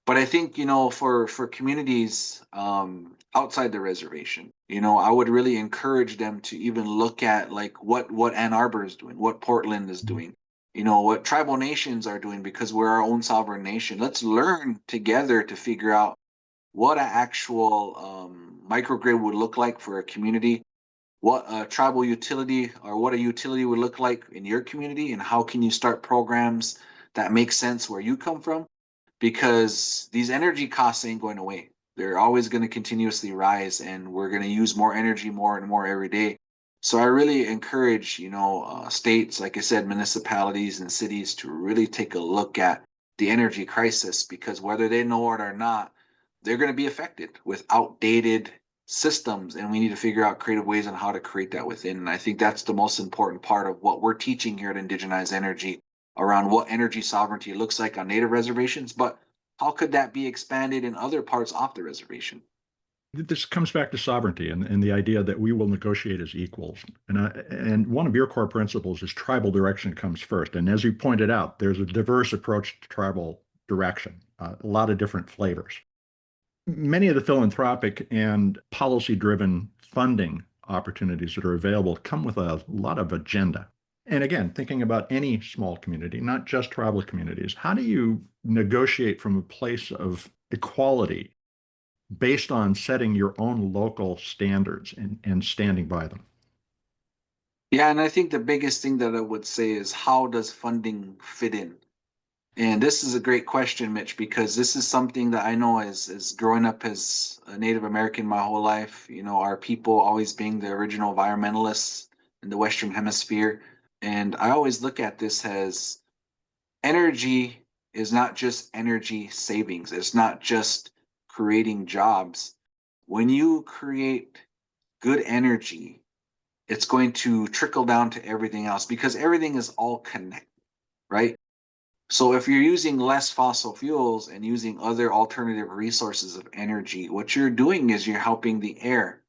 [SPEAKER 2] But I think for communities outside the reservation, I would really encourage them to even look at like what Ann Arbor is doing, what Portland is doing, what tribal nations are doing because we're our own sovereign nation. Let's learn together to figure out what an actual microgrid would look like for a community, what a tribal utility or what a utility would look like in your community, and how can you start programs that make sense where you come from, because these energy costs ain't going away. They're always going to continuously rise, and we're going to use more energy more and more every day. So I really encourage, states, like I said, municipalities and cities to really take a look at the energy crisis because whether they know it or not, they're going to be affected with outdated systems, and we need to figure out creative ways on how to create that within. And I think that's the most important part of what we're teaching here at Indigenized Energy around what energy sovereignty looks like on native reservations, but how could that be expanded in other parts off the reservation?
[SPEAKER 1] This comes back to sovereignty and the idea that we will negotiate as equals. And one of your core principles is tribal direction comes first. And as you pointed out, there's a diverse approach to tribal direction, a lot of different flavors. Many of the philanthropic and policy-driven funding opportunities that are available come with a lot of agenda. And again, thinking about any small community, not just tribal communities, how do you negotiate from a place of equality based on setting your own local standards and standing by them?
[SPEAKER 2] Yeah, and I think the biggest thing that I would say is how does funding fit in? And this is a great question, Mitch, because this is something that I know as growing up as a Native American my whole life, our people always being the original environmentalists in the Western Hemisphere. And I always look at this as energy is not just energy savings, it's not just creating jobs. When you create good energy, it's going to trickle down to everything else because everything is all connected, right? So if you're using less fossil fuels and using other alternative resources of energy, what you're doing is you're helping the air,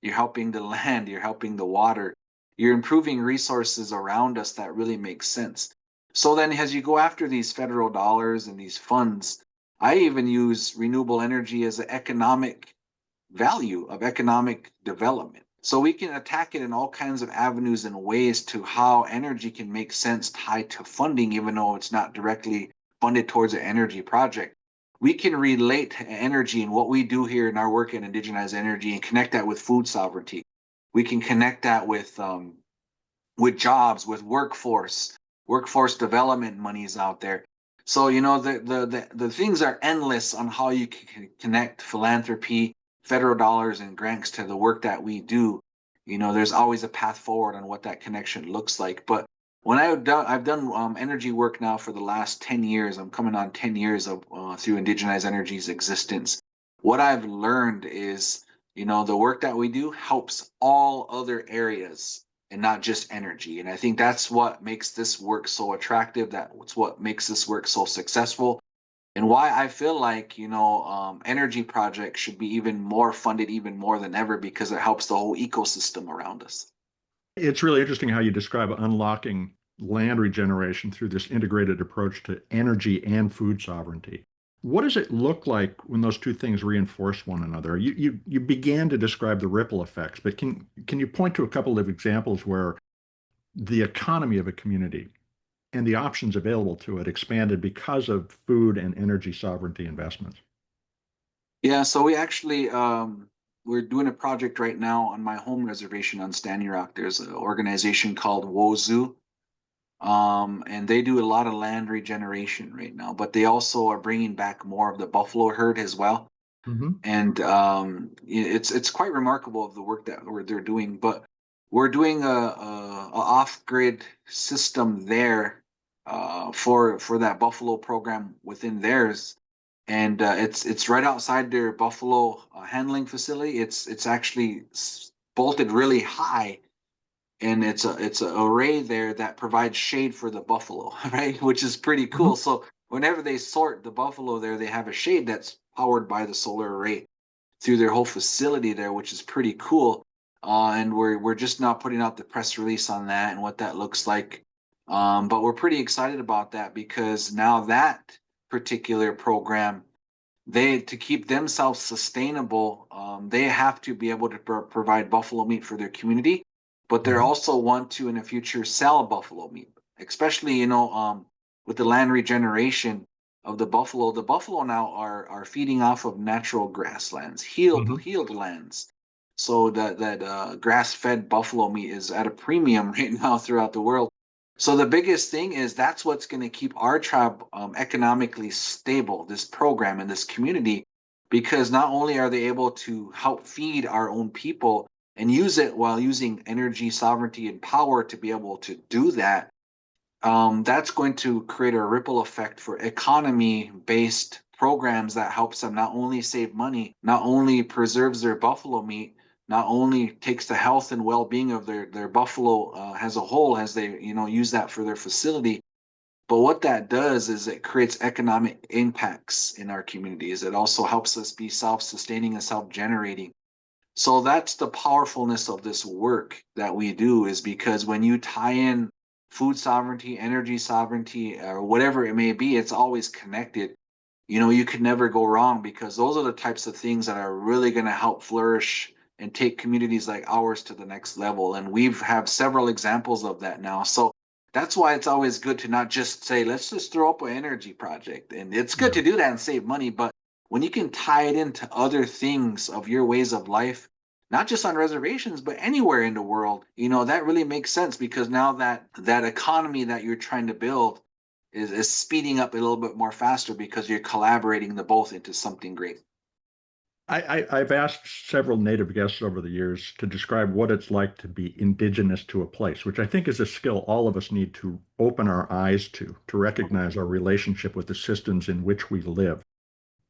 [SPEAKER 2] you're helping the land, you're helping the water, you're improving resources around us that really make sense. So then as you go after these federal dollars and these funds, I even use renewable energy as an economic value of economic development. So we can attack it in all kinds of avenues and ways to how energy can make sense tied to funding, even though it's not directly funded towards an energy project. We can relate to energy and what we do here in our work in indigenized energy and connect that with food sovereignty. We can connect that with jobs, with workforce development monies out there. So the things are endless on how you can connect philanthropy, federal dollars and grants to the work that we do. There's always a path forward on what that connection looks like. But when I've done energy work now for the last 10 years, I'm coming on 10 years of through Indigenized Energy's existence. What I've learned is, the work that we do helps all other areas and not just energy. And I think that's what makes this work so attractive. That's what makes this work so successful and why I feel like energy projects should be even more funded even more than ever because it helps the whole ecosystem around us.
[SPEAKER 1] It's really interesting how you describe unlocking land regeneration through this integrated approach to energy and food sovereignty. What does it look like when those two things reinforce one another? You began to describe the ripple effects, but can you point to a couple of examples where the economy of a community and the options available to it expanded because of food and energy sovereignty investments?
[SPEAKER 2] Yeah, so we're doing a project right now on my home reservation on Standing Rock. There's an organization called WOZU, and they do a lot of land regeneration right now, but they also are bringing back more of the buffalo herd as well.
[SPEAKER 1] Hmm.
[SPEAKER 2] And it's quite remarkable of the work that they're doing. But we're doing a off-grid system there for that buffalo program within theirs, and it's right outside their buffalo handling facility. It's actually bolted really high, and it's a array there that provides shade for the buffalo, right? Which is pretty
[SPEAKER 1] Hmm.
[SPEAKER 2] cool. So whenever they sort the buffalo there, they have a shade that's powered by the solar array through their whole facility there, which is pretty cool. And we're just now putting out the press release on that and what that looks like. But we're pretty excited about that because now that particular program, they to keep themselves sustainable, they have to be able to provide buffalo meat for their community, but they
[SPEAKER 1] Hmm.
[SPEAKER 2] also want to in the future sell buffalo meat, especially with the land regeneration of the buffalo. The buffalo now are feeding off of natural grasslands,
[SPEAKER 1] Hmm.
[SPEAKER 2] healed lands. So that grass fed buffalo meat is at a premium right now throughout the world. So the biggest thing is that's what's going to keep our tribe economically stable, this program and this community, because not only are they able to help feed our own people and use it while using energy sovereignty and power to be able to do that, that's going to create a ripple effect for economy-based programs that helps them not only save money, not only preserves their buffalo meat, not only takes the health and well-being of their buffalo as a whole as they use that for their facility, But what that does is it creates economic impacts in our communities. It also helps us be self-sustaining and self-generating. So that's the powerfulness of this work that we do, is because when you tie in food sovereignty, energy sovereignty, or whatever it may be, it's always connected. You could never go wrong, because those are the types of things that are really going to help flourish and take communities like ours to the next level. And we've have several examples of that now. So that's why it's always good to not just say, let's just throw up an energy project. And it's good to do that and save money, but when you can tie it into other things of your ways of life, not just on reservations, but anywhere in the world, that really makes sense, because now that economy that you're trying to build is speeding up a little bit more faster, because you're collaborating the both into something great.
[SPEAKER 1] I've asked several Native guests over the years to describe what it's like to be indigenous to a place, which I think is a skill all of us need to open our eyes to recognize our relationship with the systems in which we live.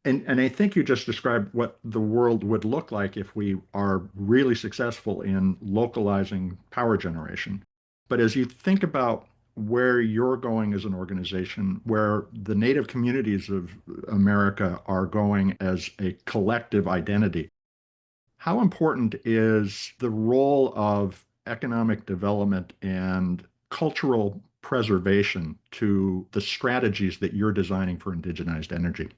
[SPEAKER 1] And I think you just described what the world would look like if we are really successful in localizing power generation. But as you think about where you're going as an organization, where the Native communities of America are going as a collective identity, how important is the role of economic development and cultural preservation to the strategies that you're designing for indigenized energy?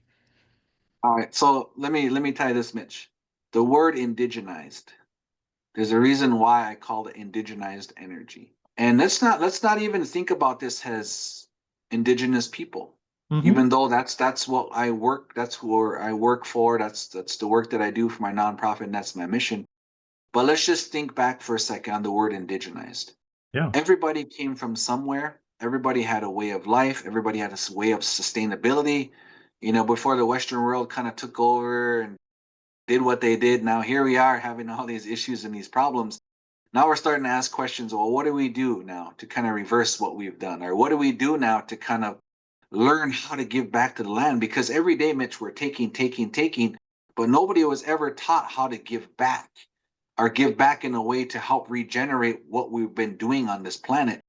[SPEAKER 2] All right, so let me tie this, Mitch. The word indigenized. There's a reason why I call it indigenized energy. And let's not even think about this as indigenous people.
[SPEAKER 1] Hmm.
[SPEAKER 2] Even though that's what I work, that's where I work for, that's the work that I do for my nonprofit, and that's my mission. But let's just think back for a second on the word indigenized.
[SPEAKER 1] Yeah.
[SPEAKER 2] Everybody came from somewhere. Everybody had a way of life. Everybody had a way of sustainability. Before the Western world kind of took over and did what they did, now here we are having all these issues and these problems. Now we're starting to ask questions. Well, what do we do now to kind of reverse what we've done? Or what do we do now to kind of learn how to give back to the land? Because every day, Mitch, we're taking, but nobody was ever taught how to give back, or give back in a way to help regenerate what we've been doing on this planet.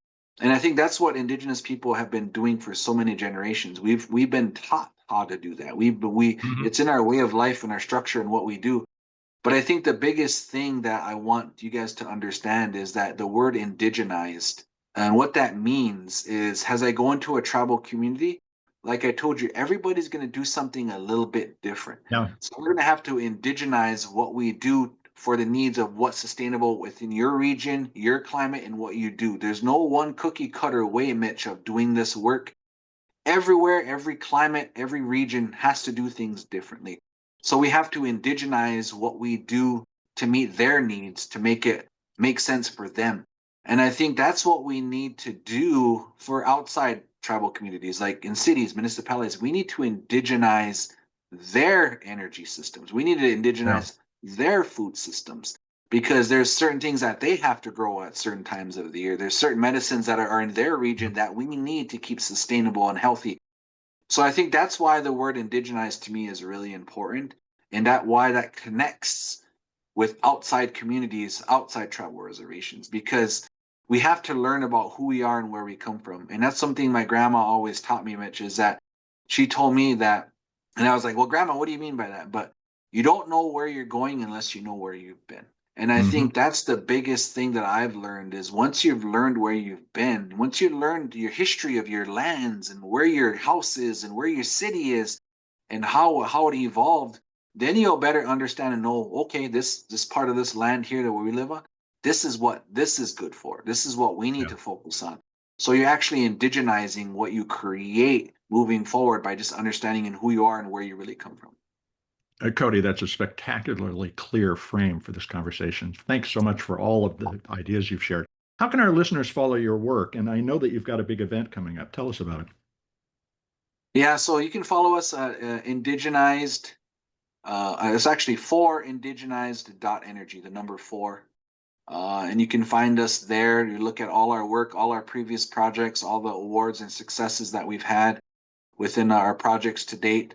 [SPEAKER 2] And I think that's what indigenous people have been doing for so many generations. We've been taught how to do that. We
[SPEAKER 1] Hmm.
[SPEAKER 2] it's in our way of life and our structure and what we do. But I think the biggest thing that I want you guys to understand is that the word indigenized, and what that means is, as I go into a tribal community, like I told you, everybody's going to do something a little bit different.
[SPEAKER 1] Yeah.
[SPEAKER 2] So we're going to have to indigenize what we do for the needs of what's sustainable within your region, your climate, and what you do. There's no one cookie cutter way, Mitch, of doing this work. Everywhere, every climate, every region has to do things differently. So we have to indigenize what we do to meet their needs, to make it make sense for them. And I think that's what we need to do for outside tribal communities, like in cities, municipalities. We need to indigenize their energy systems. We need to
[SPEAKER 1] Yeah.
[SPEAKER 2] indigenize their food systems, because there's certain things that they have to grow at certain times of the year. There's certain medicines that are in their region that we need to keep sustainable and healthy. So I think that's why the word indigenized to me is really important, and that why that connects with outside communities, outside tribal reservations, because we have to learn about who we are and where we come from. And that's something my grandma always taught me, Mitch, is that she told me that, and I was like, well, grandma, what do you mean by that? But you don't know where you're going unless you know where you've been. And I
[SPEAKER 1] Hmm.
[SPEAKER 2] think that's the biggest thing that I've learned, is once you've learned where you've been, once you learned your history of your lands and where your house is and where your city is and how it evolved, then you'll better understand and know, okay, this part of this land here that we live on, this is what this is good for. This is what we need
[SPEAKER 1] Yeah.
[SPEAKER 2] to focus on. So you're actually indigenizing what you create moving forward by just understanding and who you are and where you really come from.
[SPEAKER 1] Cody, that's a spectacularly clear frame for this conversation. Thanks so much for all of the ideas you've shared. How can our listeners follow your work? And I know that you've got a big event coming up. Tell us about it.
[SPEAKER 2] Yeah, so you can follow us at Indigenized. It's actually for indigenized.energy, the number four. And you can find us there. You look at all our work, all our previous projects, all the awards and successes that we've had within our projects to date.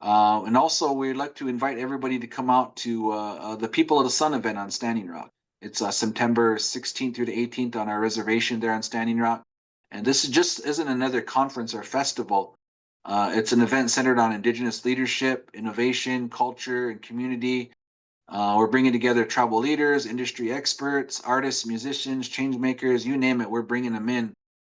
[SPEAKER 2] And also, we'd like to invite everybody to come out to the People of the Sun event on Standing Rock. It's September 16th through the 18th on our reservation there on Standing Rock. And this is just isn't another conference or festival. It's an event centered on Indigenous leadership, innovation, culture, and community. We're bringing together tribal leaders, industry experts, artists, musicians, change makers, you name it, we're bringing them in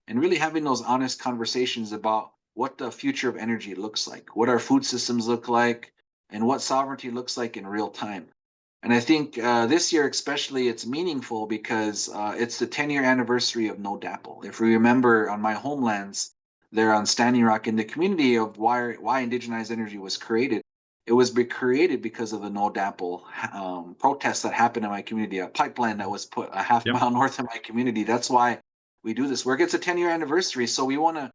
[SPEAKER 2] and really having those honest conversations about what the future of energy looks like, what our food systems look like, and what sovereignty looks like in real time. And I think this year, especially, it's meaningful because it's the 10-year anniversary of No Dapple. If we remember on my homelands, there on Standing Rock, in the community of why indigenized energy was created, it was created because of the No Dapple protests that happened in my community, a pipeline that was put a half
[SPEAKER 1] Yep.
[SPEAKER 2] mile north of my community. That's why we do this work. It's a 10-year anniversary, so we want to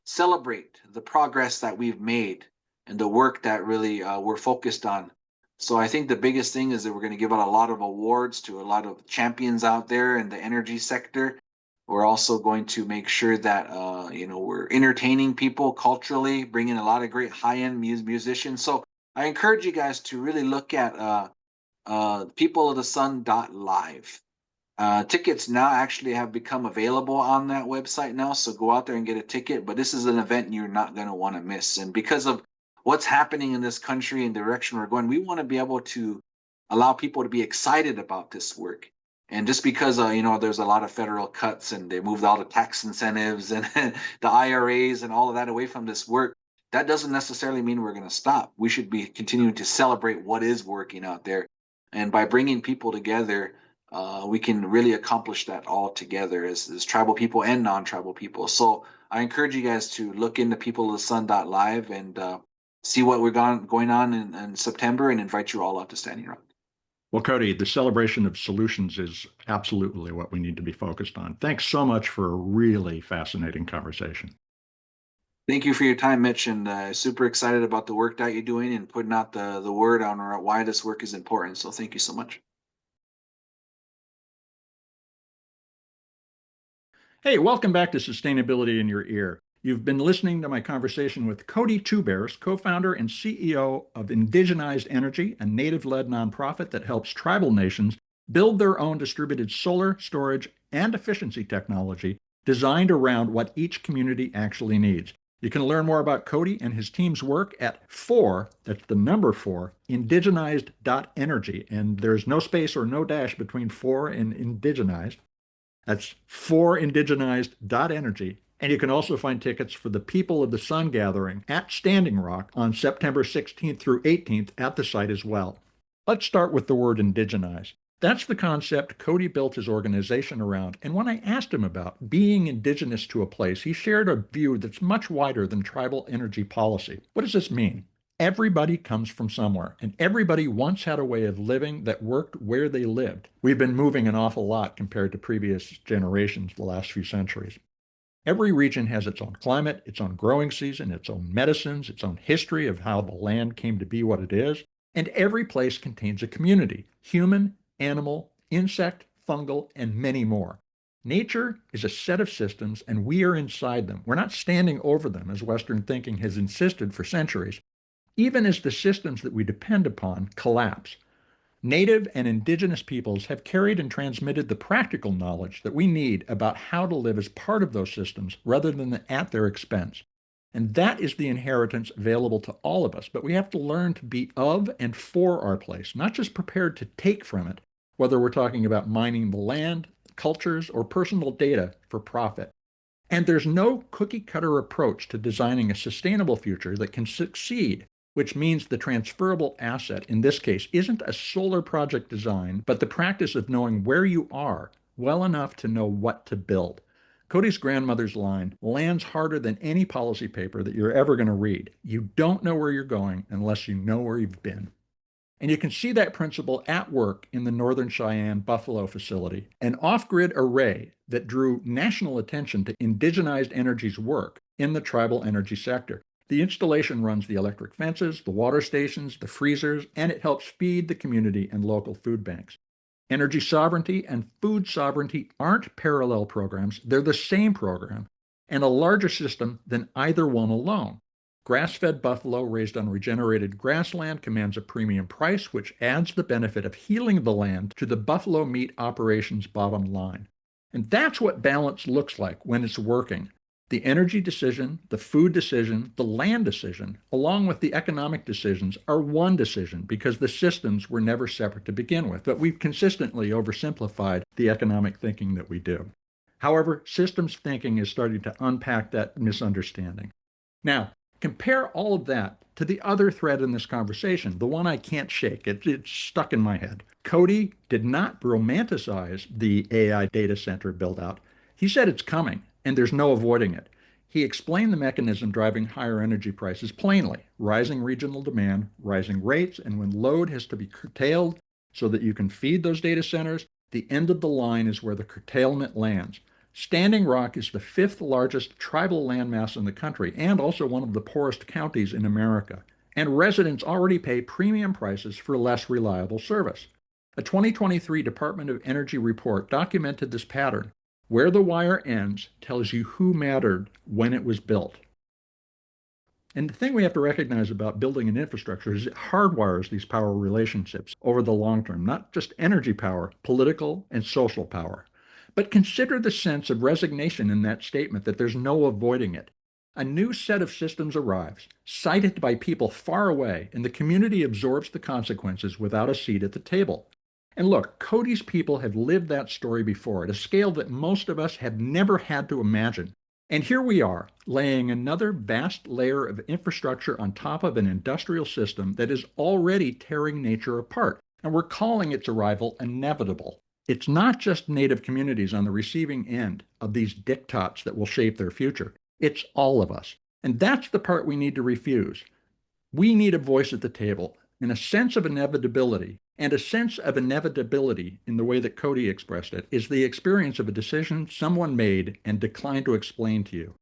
[SPEAKER 2] celebrate the progress that we've made and the work that really we're focused on. So I think the biggest thing is that we're going to give out a lot of awards to a lot of champions out there in the energy sector. We're also going to make sure that we're entertaining people culturally, bringing a lot of great high-end musicians. So I encourage you guys to really look at peopleofthesun.live. Tickets now actually have become available on that website now, so go out there and get a ticket. But this is an event you're not going to want to miss. And because of what's happening in this country and the direction we're going, we want to be able to allow people to be excited about this work. And just because there's a lot of federal cuts and they moved all the tax incentives and the IRAs and all of that away from this work, that doesn't necessarily mean we're going to stop. We should be continuing to celebrate what is working out there. And by bringing people together, we can really accomplish that all together as tribal people and non-tribal people. So I encourage you guys to look into peopleofthesun.live and see what we're going on in September and invite you all out to Standing Rock.
[SPEAKER 1] Well, Cody, the celebration of solutions is absolutely what we need to be focused on. Thanks so much for a really fascinating conversation.
[SPEAKER 2] Thank you for your time, Mitch, and super excited about the work that you're doing and putting out the word on why this work is important. So thank you so much.
[SPEAKER 1] Hey, welcome back to Sustainability in Your Ear. You've been listening to my conversation with Cody Two Bears, co-founder and CEO of Indigenized Energy, a native-led nonprofit that helps tribal nations build their own distributed solar, storage, and efficiency technology designed around what each community actually needs. You can learn more about Cody and his team's work at 4, that's the number 4, indigenized.energy. And there's no space or no dash between 4 and indigenized. That's 4indigenized.energy. And you can also find tickets for the People of the Sun gathering at Standing Rock on September 16th through 18th at the site as well. Let's start with the word indigenize. That's the concept Cody built his organization around. And when I asked him about being indigenous to a place, he shared a view that's much wider than tribal energy policy. What does this mean? Everybody comes from somewhere, and everybody once had a way of living that worked where they lived. We've been moving an awful lot compared to previous generations the last few centuries. Every region has its own climate, its own growing season, its own medicines, its own history of how the land came to be what it is, and every place contains a community, human, animal, insect, fungal, and many more. Nature is a set of systems, and we are inside them. We're not standing over them, as Western thinking has insisted for centuries. Even as the systems that we depend upon collapse, Native and indigenous peoples have carried and transmitted the practical knowledge that we need about how to live as part of those systems rather than at their expense. And that is the inheritance available to all of us, but we have to learn to be of and for our place, not just prepared to take from it, whether we're talking about mining the land, cultures, or personal data for profit. And there's no cookie cutter approach to designing a sustainable future that can succeed, which means the transferable asset in this case isn't a solar project design, but the practice of knowing where you are well enough to know what to build. Cody's grandmother's line lands harder than any policy paper that you're ever going to read. You don't know where you're going unless you know where you've been. And you can see that principle at work in the Northern Cheyenne Buffalo facility, an off-grid array that drew national attention to indigenized energy's work in the tribal energy sector. The installation runs the electric fences, the water stations, the freezers, and it helps feed the community and local food banks. Energy sovereignty and food sovereignty aren't parallel programs, they're the same program, and a larger system than either one alone. Grass-fed buffalo raised on regenerated grassland commands a premium price, which adds the benefit of healing the land to the buffalo meat operations bottom line. And that's what balance looks like when it's working. The energy decision, the food decision, the land decision, along with the economic decisions, are one decision because the systems were never separate to begin with. But we've consistently oversimplified the economic thinking that we do. However, systems thinking is starting to unpack that misunderstanding. Now, compare all of that to the other thread in this conversation, the one I can't shake. It's stuck in my head. Cody did not romanticize the AI data center build out. He said it's coming and there's no avoiding it. He explained the mechanism driving higher energy prices plainly: rising regional demand, rising rates, and when load has to be curtailed so that you can feed those data centers, the end of the line is where the curtailment lands. Standing Rock is the fifth largest tribal landmass in the country and also one of the poorest counties in America. And residents already pay premium prices for less reliable service. A 2023 Department of Energy report documented this pattern. Where the wire ends tells you who mattered when it was built. And the thing we have to recognize about building an infrastructure is it hardwires these power relationships over the long term, not just energy power, political and social power. But consider the sense of resignation in that statement that there's no avoiding it. A new set of systems arrives, cited by people far away, and the community absorbs the consequences without a seat at the table. And look, Cody's people have lived that story before at a scale that most of us have never had to imagine. And here we are, laying another vast layer of infrastructure on top of an industrial system that is already tearing nature apart. And we're calling its arrival inevitable. It's not just Native communities on the receiving end of these diktats that will shape their future. It's all of us. And that's the part we need to refuse. We need a voice at the table and a sense of inevitability. And a sense of inevitability, in the way that Cody expressed it, is the experience of a decision someone made and declined to explain to you.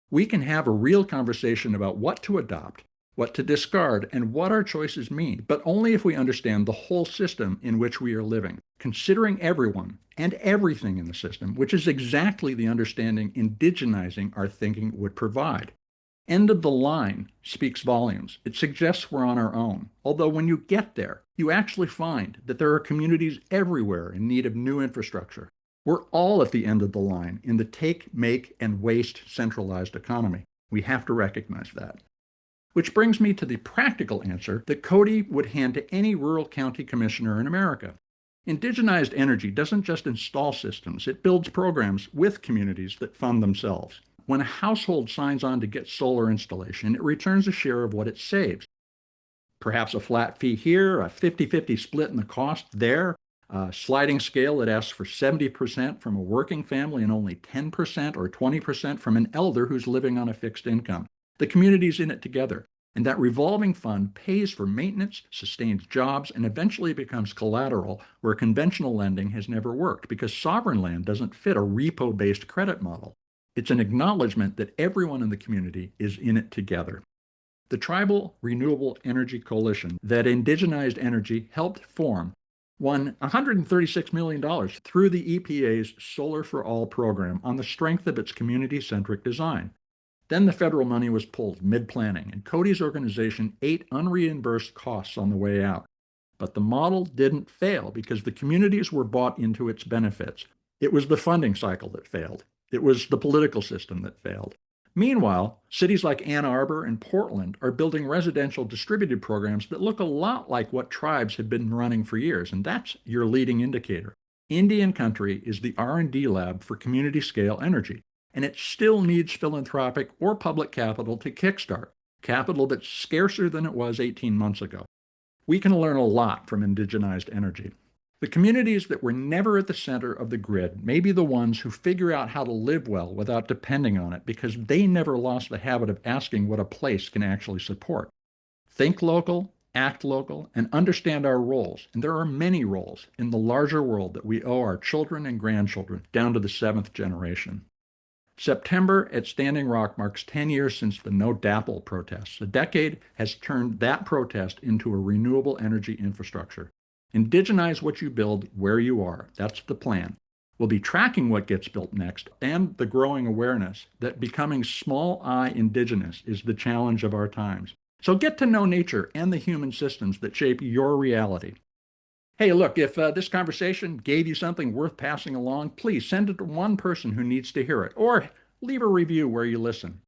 [SPEAKER 1] We can have a real conversation about what to adopt, what to discard, and what our choices mean, but only if we understand the whole system in which we are living, considering everyone and everything in the system, which is exactly the understanding indigenizing our thinking would provide. End of the line speaks volumes. It suggests we're on our own. Although when you get there, you actually find that there are communities everywhere in need of new infrastructure. We're all at the end of the line in the take, make, and waste centralized economy. We have to recognize that. Which brings me to the practical answer that Cody would hand to any rural county commissioner in America. Indigenized energy doesn't just install systems, it builds programs with communities that fund themselves. When a household signs on to get solar installation, it returns a share of what it saves. Perhaps a flat fee here, a 50-50 split in the cost there, a sliding scale that asks for 70% from a working family and only 10% or 20% from an elder who's living on a fixed income. The community's in it together, and that revolving fund pays for maintenance, sustains jobs, and eventually becomes collateral where conventional lending has never worked because sovereign land doesn't fit a repo-based credit model. It's an acknowledgement that everyone in the community is in it together. The Tribal Renewable Energy Coalition that Indigenized Energy helped form won $136 million through the EPA's Solar for All program on the strength of its community-centric design. Then the federal money was pulled mid-planning, and Cody's organization ate unreimbursed costs on the way out. But the model didn't fail because the communities were bought into its benefits. It was the funding cycle that failed. It was the political system that failed. Meanwhile, cities like Ann Arbor and Portland are building residential distributed programs that look a lot like what tribes have been running for years, and that's your leading indicator. Indian country is the R&D lab for community-scale energy, and it still needs philanthropic or public capital to kickstart, capital that's scarcer than it was 18 months ago. We can learn a lot from indigenized energy. The communities that were never at the center of the grid may be the ones who figure out how to live well without depending on it because they never lost the habit of asking what a place can actually support. Think local, act local, and understand our roles, and there are many roles in the larger world that we owe our children and grandchildren down to the seventh generation. September at Standing Rock marks 10 years since the No DAPL protests. A decade has turned that protest into a renewable energy infrastructure. Indigenize what you build where you are. That's the plan. We'll be tracking what gets built next and the growing awareness that becoming small I indigenous is the challenge of our times. So get to know nature and the human systems that shape your reality. Hey, look, if this conversation gave you something worth passing along, please send it to one person who needs to hear it, or leave a review where you listen.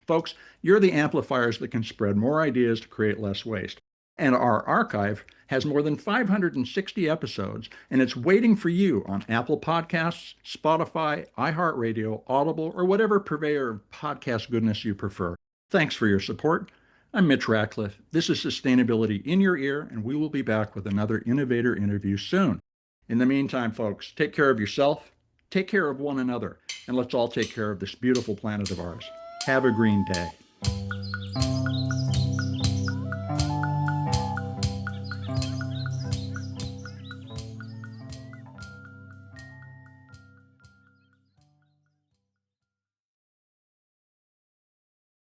[SPEAKER 1] Folks, you're the amplifiers that can spread more ideas to create less waste. And our archive has more than 560 episodes, and it's waiting for you on Apple Podcasts, Spotify, iHeartRadio, Audible, or whatever purveyor of podcast goodness you prefer. Thanks for your support. I'm Mitch Ratcliffe. This is Sustainability in Your Ear, and we will be back with another innovator interview soon. In the meantime, folks, take care of yourself, take care of one another, and let's all take care of this beautiful planet of ours. Have a green day.